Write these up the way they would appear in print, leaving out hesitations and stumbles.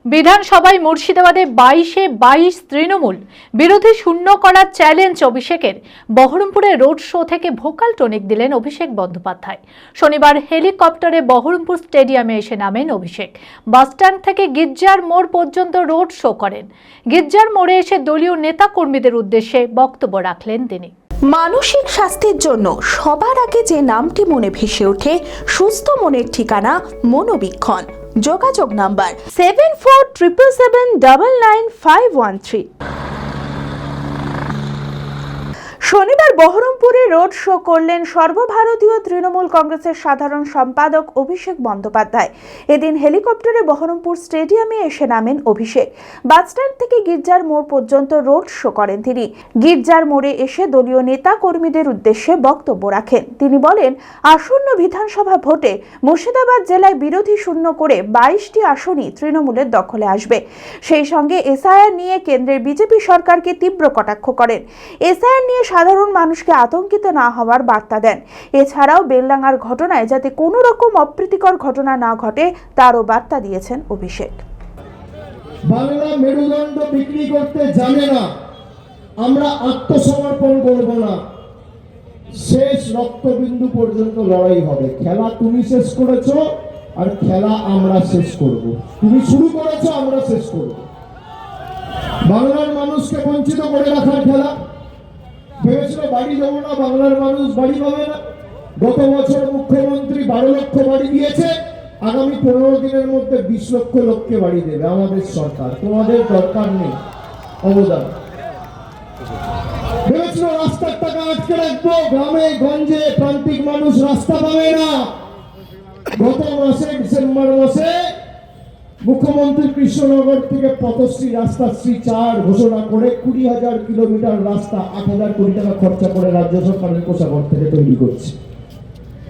বিধানসভায় মুর্শিদাবাদে 22-22 তৃণমূল বিরোধী শূন্য করার চ্যালেঞ্জ অভিষেকের। বহরমপুরে রোড শো থেকে ভোকাল টনিক দিলেন অভিষেক বন্দ্যোপাধ্যায়। শনিবার হেলিকপ্টারে বহরমপুর স্টেডিয়ামে এসে নামেন অভিষেক। বাসস্ট্যান্ড থেকে গির্জার মোড় পর্যন্ত রোড শো করেন। গির্জার মোড়ে এসে দলীয় নেতা কর্মীদের উদ্দেশ্যে বক্তব্য রাখলেন তিনি। মানসিক স্বাস্থ্যের জন্য সবার আগে যে নামটি মনে ভেসে ওঠে, সুস্থ মনের ঠিকানা মনোবীক্ষণ। যোগাযোগ নাম্বার 7477799513। শনিবার বহরমপুরে রোড শো করলেন সর্বভারতীয় তৃণমূল কংগ্রেসের সাধারণ সম্পাদক অভিষেক বন্দ্যোপাধ্যায়। এদিন হেলিকপ্টারে বহরমপুর স্টেডিয়ামে এসে নামেন অভিষেক। বাসস্ট্যান্ড থেকে গির্জার মোড় পর্যন্ত রোড শো করেন তিনি। গির্জার মোড়ে এসে দলীয় নেতা কর্মীদের উদ্দেশ্যে বক্তব্য রাখেন। তিনি বলেন, আসন্ন বিধানসভা ভোটে মুর্শিদাবাদ জেলায় বিরোধী শূন্য করে 22টি আসনই তৃণমূলের দখলে আসবে। সেই সঙ্গে এসআইআর নিয়ে কেন্দ্রের বিজেপি সরকারকে তীব্র কটাক্ষ করেন। এসআইআর নিয়ে সাধারণ মানুষকে আতঙ্কিত না হওয়ার বার্তা দেন। এছাড়াও বেলডাঙ্গার ঘটনায় যাতে কোনো রকম অপ্রীতিকর ঘটনা না ঘটে তারও বার্তা দিয়েছেন অভিষেক। বাংলা মেরুদণ্ড বিক্রি করতে জানে না, আমরা আত্মসমর্পণ করব না। শেষ রক্তবিন্দু পর্যন্ত লড়াই হবে। খেলা তুমি শেষ করেছো, আর খেলা আমরা শেষ করব। তুমি শুরু করেছো, আমরা শেষ করব। বাংলার মানুষকে বঞ্চিত করে রাখার খেলা। ভেবেছিল বাড়ি দেবো না, বাংলার মানুষ বাড়ি পাবে না। গত বছর মুখ্যমন্ত্রী 12 লক্ষ বাড়ি দিয়েছে, আগামী 15 দিনের মধ্যে 20 লক্ষ লোককে বাড়ি দেবে আমাদের সরকার। তোমাদের দরকার নেই অবদান। ভেবেছিল রাস্তার টাকা আটকে রাখবো, গ্রামে গঞ্জে প্রান্তিক মানুষ রাস্তা পাবে না। গত মাসে ডিসেম্বর মাসে মুখ্যমন্ত্রী কৃষ্ণনগর থেকে পথশ্রী রাস্তা শ্রী 4 ঘোষণা করে 20,000 কিলোমিটার রাস্তা 8,000 কোটি টাকা খরচা করে রাজ্য সরকারের কোষাগার থেকে তৈরি করছে।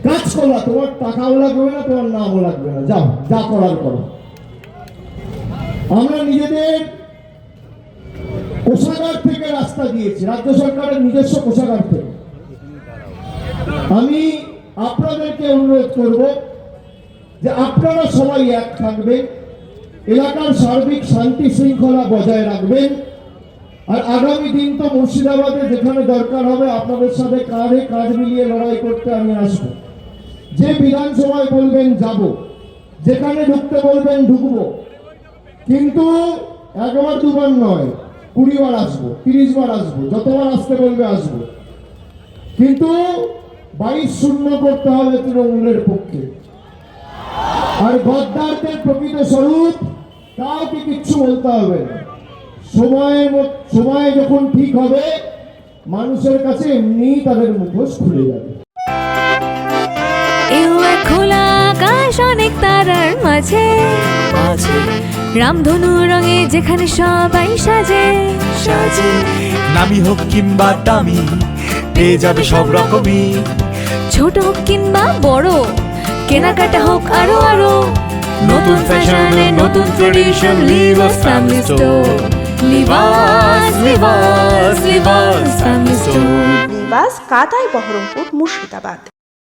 কাজ করা, তোমার টাকাও লাগবে না, তোমার নামও লাগবে না, যাও যা করার করো। আমরা নিজেদের কোষাগার থেকে রাস্তা দিয়েছি, রাজ্য সরকারের নিজস্ব কোষাগার থেকে। আমি আপনাদেরকে অনুরোধ করব যে আপনারা সবাই এক থাকবেন, এলাকার সার্বিক শান্তি শৃঙ্খলা বজায় রাখবেন। আর আগামী দিন তো মুর্শিদাবাদে যেখানে দরকার হবে আপনাদের সাথে কাঁধে কাঁধ মিলিয়ে লড়াই করতে আমি আসবো। যে বিধানসভায় বলবেন যাব, যেখানে ঢুকতে বলবেন ঢুকবো, কিন্তু একবার দুবার নয়, 20 বার আসবো, 30 বার আসবো, যতবার আসতে বলবে আসবো। কিন্তু 22-0 করতে হবে তৃণমূলের পক্ষে। আর গদ্দারদের প্রকৃত স্বরূপ কাউকে কিচ্ছু বলতে হবে না। সময় যখন ঠিক হবে মানুষের কাছে এমনি তাদের মুখোশ খুলে যাবে। খোলা আকাশ, অনেক তারার মাঝে রামধনু রঙে যেখানে সবাই সাজে সাজে। নামি হোক কিংবা দামি, পেয়ে যাবে সব রকমই। ছোট হোক কিংবা বড়, কেনাকাটা হোক আরো আরো। নতুন ফ্যাশনে নতুন tradition, Libas family store. Libas Libas Libas family store. Libas কাতাই, বহরমপুর, মুর্শিদাবাদ।